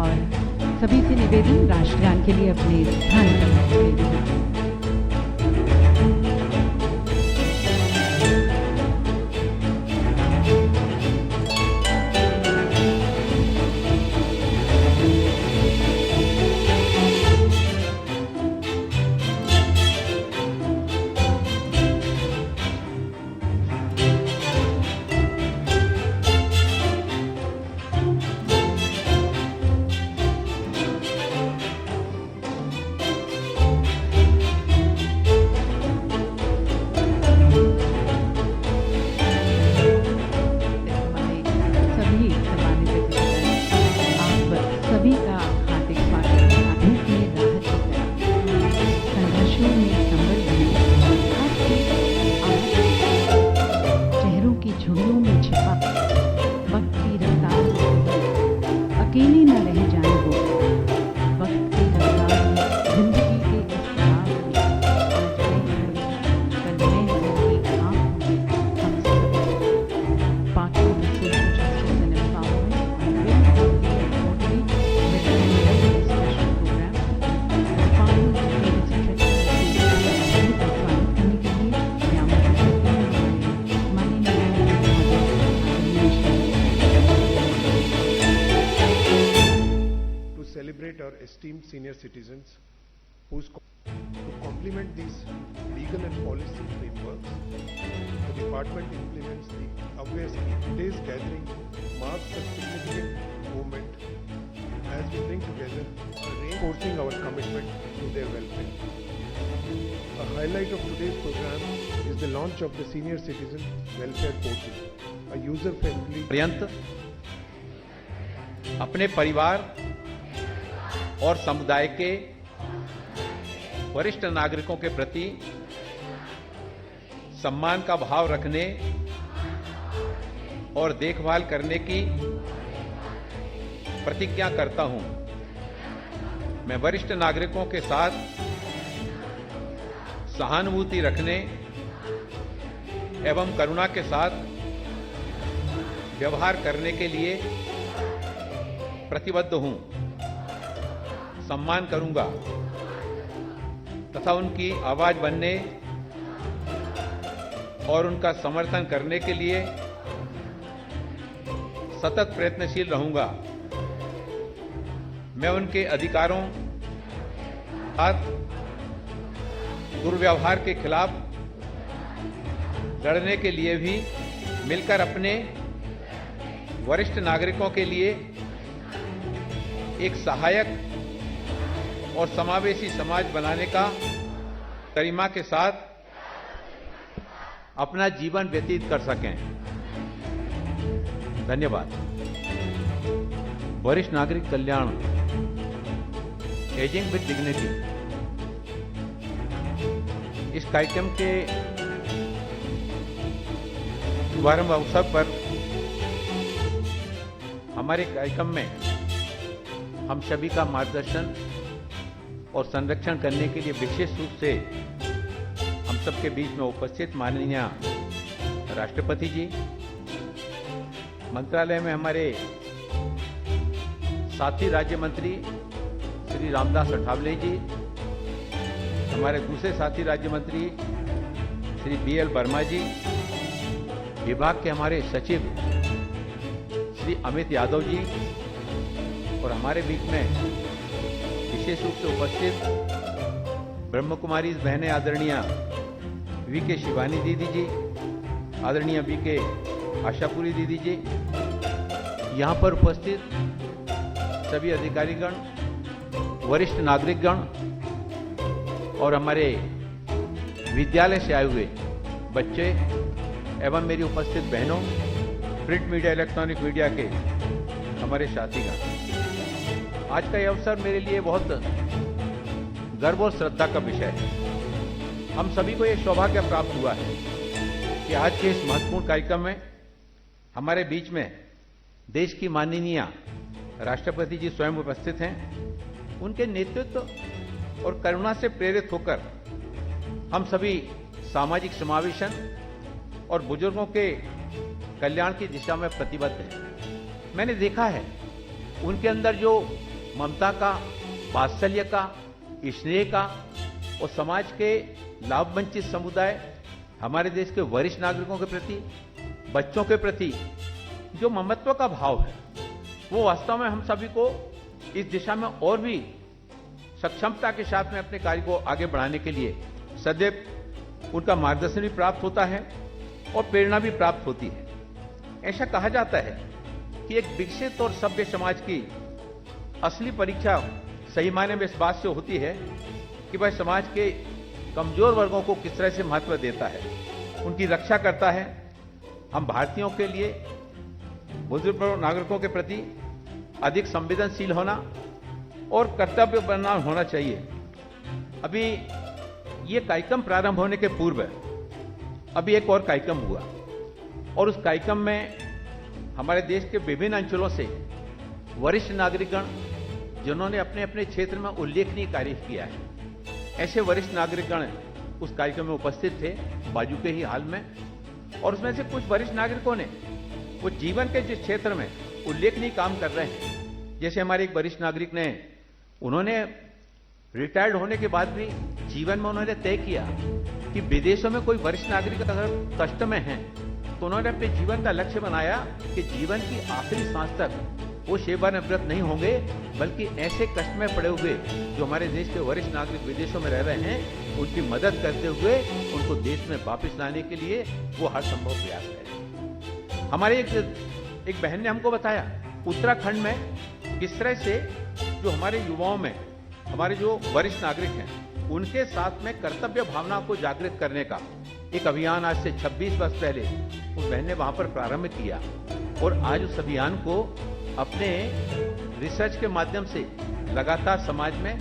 और सभी से निवेदन राष्ट्रगान के लिए अपने स्थान पर खड़े रहें। झुर्रियों में छिपा वक्त की रफ्तार अकेले न रह जाए वो, वक्त की रफ्तार में जिंदगी के इस राह में आज मैं कल मैं होंगी आप होंगे हम सब बाकी with social justice and empowerment and very importantly with a special program the final participant करने के लिए मैं आमंत्रित करती हूं to celebrate our esteemed senior citizens to complement these legal and policy frameworks. The department implements the Aware scheme. Today's gathering marks a significant moment as we bring together reinforcing our commitment to their welfare. A highlight of today's program is the launch of the Senior Citizen Welfare Portal, a user-friendly पर्यंत अपने परिवार और समुदाय के वरिष्ठ नागरिकों के प्रति सम्मान का भाव रखने और देखभाल करने की प्रतिज्ञा करता हूं। मैं वरिष्ठ नागरिकों के साथ सहानुभूति रखने एवं करुणा के साथ व्यवहार करने के लिए प्रतिबद्ध हूं। सम्मान करूंगा तथा उनकी आवाज बनने और उनका समर्थन करने के लिए सतत प्रयत्नशील रहूंगा। मैं उनके अधिकारों साथ दुर्व्यवहार के खिलाफ लड़ने के लिए भी मिलकर अपने वरिष्ठ नागरिकों के लिए एक सहायक और समावेशी समाज बनाने का गरिमा के साथ अपना जीवन व्यतीत कर सकें। धन्यवाद। वरिष्ठ नागरिक कल्याण एजिंग विद डिग्निटी, इस कार्यक्रम के शुभारंभ अवसर पर हमारे कार्यक्रम में हम सभी का मार्गदर्शन और संरक्षण करने के लिए विशेष रूप से हम सबके बीच में उपस्थित माननीय राष्ट्रपति जी, मंत्रालय में हमारे साथी राज्य मंत्री श्री रामदास अठावले जी, हमारे दूसरे साथी राज्य मंत्री श्री BL वर्मा जी, विभाग के हमारे सचिव श्री अमित यादव जी और हमारे बीच में विशेष रूप से उपस्थित ब्रह्म कुमारी बहनें आदरणीय VK शिवानी दीदी जी, आदरणीय VK आशापुरी दीदी जी, यहाँ पर उपस्थित सभी अधिकारीगण, वरिष्ठ नागरिकगण और हमारे विद्यालय से आए हुए बच्चे एवं मेरी उपस्थित बहनों, प्रिंट मीडिया, इलेक्ट्रॉनिक मीडिया के हमारे साथीगण, आज का यह अवसर मेरे लिए बहुत गर्व और श्रद्धा का विषय है। हम सभी को यह सौभाग्य प्राप्त हुआ है कि आज के इस महत्वपूर्ण कार्यक्रम में हमारे बीच में देश की माननीय राष्ट्रपति जी स्वयं उपस्थित हैं। उनके नेतृत्व और करुणा से प्रेरित होकर हम सभी सामाजिक समावेशन और बुजुर्गों के कल्याण की दिशा में प्रतिबद्ध हैं। मैंने देखा है उनके अंदर जो ममता का, वात्सल्य का, स्नेह का और समाज के लाभ वंचित समुदाय, हमारे देश के वरिष्ठ नागरिकों के प्रति, बच्चों के प्रति जो ममत्व का भाव है, वो वास्तव में हम सभी को इस दिशा में और भी सक्षमता के साथ में अपने कार्य को आगे बढ़ाने के लिए सदैव उनका मार्गदर्शन भी प्राप्त होता है और प्रेरणा भी प्राप्त होती है। ऐसा कहा जाता है कि एक विकसित और सभ्य समाज की असली परीक्षा सही मायने में इस बात से होती है कि वह समाज के कमजोर वर्गों को किस तरह से महत्व देता है, उनकी रक्षा करता है। हम भारतीयों के लिए बुजुर्ग नागरिकों के प्रति अधिक संवेदनशील होना और कर्तव्यपरायण होना चाहिए। अभी ये कार्यक्रम प्रारंभ होने के पूर्व अभी एक और कार्यक्रम हुआ और उस कार्यक्रम में हमारे देश के विभिन्न अंचलों से वरिष्ठ नागरिकगण जिन्होंने अपने अपने क्षेत्र में उल्लेखनीय कार्य किया है, ऐसे वरिष्ठ नागरिकगण उस कार्यक्रम में उपस्थित थे बाजू के ही हाल में। और उसमें से कुछ वरिष्ठ नागरिकों ने वो जीवन के जिस क्षेत्र में उल्लेखनीय काम कर रहे हैं, जैसे हमारे एक वरिष्ठ नागरिक ने, उन्होंने रिटायर्ड होने के बाद भी जीवन में उन्होंने तय किया कि विदेशों में कोई वरिष्ठ नागरिक अगर कष्ट में है तो उन्होंने अपने जीवन का लक्ष्य बनाया कि जीवन की आखिरी सांस तक वो सेवानिवृत्त नहीं होंगे, बल्कि ऐसे कष्ट में पड़े हुए जो हमारे देश के वरिष्ठ नागरिक विदेशों में रह रहे हैं, उनकी मदद करते हुए उनको देश में वापस लाने के लिए वो हर संभव प्रयास करें। हमारे एक बहन ने हमको बताया उत्तराखंड में किस तरह से जो हमारे युवाओं में हमारे जो वरिष्ठ नागरिक हैं उनके साथ में कर्तव्य भावना को जागृत करने का एक अभियान आज से 26 वर्ष पहले उस बहन ने वहां पर प्रारंभ किया और आज उस अभियान को अपने रिसर्च के माध्यम से लगातार समाज में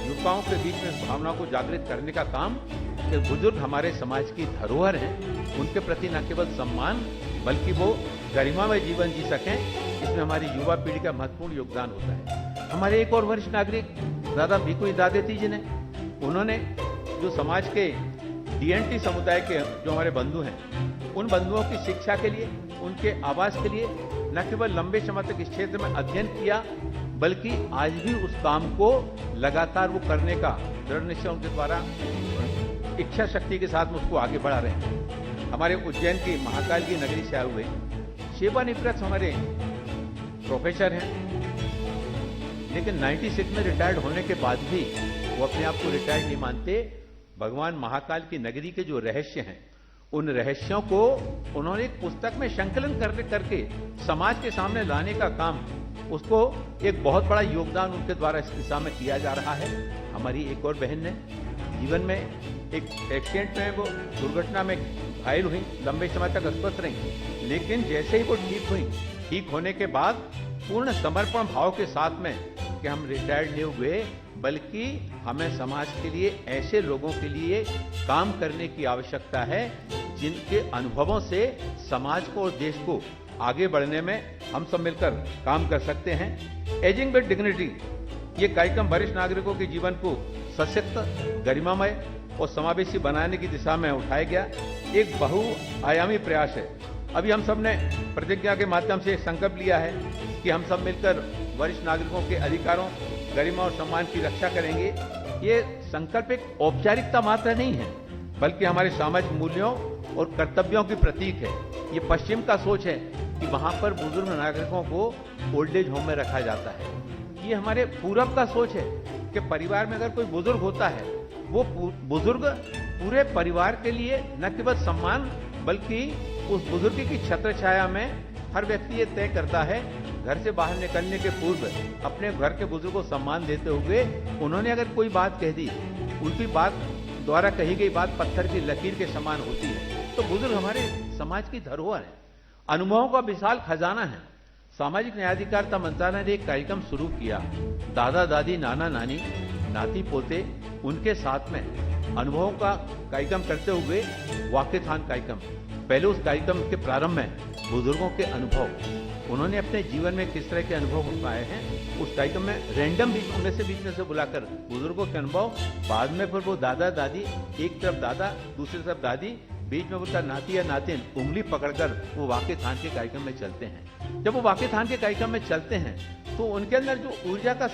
युवाओं के बीच में इस भावना को जागृत करने का काम कि बुजुर्ग हमारे समाज की धरोहर हैं, उनके प्रति न केवल सम्मान बल्कि वो गरिमामय जीवन जी सकें, इसमें हमारी युवा पीढ़ी का महत्वपूर्ण योगदान होता है। हमारे एक और वरिष्ठ नागरिक दादा भिकू दादेती जी ने, उन्होंने जो समाज के डीएनटी समुदाय के जो हमारे बंधु हैं, उन बंधुओं की शिक्षा के लिए, उनके आवास के लिए न केवल लंबे समय तक इस क्षेत्र में अध्ययन किया, बल्कि आज भी उस काम को लगातार वो करने का दृढ़ निश्चय उनके द्वारा इच्छा शक्ति के साथ उसको आगे बढ़ा रहे हैं। हमारे उज्जैन की महाकाल की नगरी से आए हुए सेवानिवृत्त हमारे प्रोफेसर हैं, लेकिन 96 में रिटायर्ड होने के बाद भी वो अपने आप को रिटायर्ड नहीं मानते। भगवान महाकाल की नगरी के जो रहस्य हैं, उन रहस्यों को उन्होंने एक पुस्तक में संकलन करके समाज के सामने लाने का काम, उसको एक बहुत बड़ा योगदान उनके द्वारा इस दिशा में किया जा रहा है। हमारी एक और बहन ने जीवन में एक एक्सीडेंट में वो दुर्घटना में घायल हुई, लंबे समय तक अस्वस्थ रही, लेकिन जैसे ही वो ठीक हुई, ठीक होने के बाद पूर्ण समर्पण भाव के साथ में कि हम रिटायर्ड नहीं हुए, बल्कि हमें समाज के लिए ऐसे लोगों के लिए काम करने की आवश्यकता है जिनके अनुभवों से समाज को और देश को आगे बढ़ने में हम सब मिलकर काम कर सकते हैं। एजिंग विद डिग्निटी ये कार्यक्रम वरिष्ठ नागरिकों के जीवन को सशक्त, गरिमामय और समावेशी बनाने की दिशा में उठाया गया एक बहुआयामी प्रयास है। अभी हम सब ने प्रतिज्ञा के माध्यम से संकल्प लिया है कि हम सब मिलकर वरिष्ठ नागरिकों के अधिकारों, गरिमा और सम्मान की रक्षा करेंगे। ये संकल्प एक औपचारिकता मात्र नहीं है, बल्कि हमारे सामाजिक मूल्यों और कर्तव्यों की प्रतीक है। ये पश्चिम का सोच है कि वहां पर बुजुर्ग नागरिकों को ओल्ड एज होम में रखा जाता है। ये हमारे पूरब का सोच है कि परिवार में अगर कोई बुजुर्ग होता है, वो बुजुर्ग पूरे परिवार के लिए न केवल सम्मान बल्कि उस बुजुर्ग की छत्र छाया में हर व्यक्ति ये तय करता है घर से बाहर निकलने के पूर्व अपने घर के बुजुर्ग को सम्मान देते हुए उन्होंने अगर कोई बात कह दी, उनकी बात द्वारा कही गई बात पत्थर की लकीर के समान होती है। तो बुजुर्ग हमारे समाज की धरोहर है, अनुभवों का विशाल खजाना है। सामाजिक न्याय अधिकारिता मंत्रालय ने एक कार्यक्रम शुरू किया, दादा दादी, नाना नानी, नाती पोते, उनके साथ में अनुभवों का कार्यक्रम करते हुए वाकेथान कार्यक्रम। पहले उस कार्यक्रम के प्रारंभ में बुजुर्गों के अनुभव, उन्होंने अपने जीवन में किस तरह के अनुभव उठाए हैं, उस कार्यक्रम में रैंडम बीच में से बुलाकर बुजुर्गों के अनुभव, बाद में फिर वो दादा दादी, एक तरफ दादा दूसरी तरफ दादी, बीच में उनका नाती या नातिन उंगली पकड़कर वो वाकेथान के कार्यक्रम में चलते हैं। जब वो वाकेथान के कार्यक्रम में चलते हैं तो उनके अंदर जो ऊर्जा का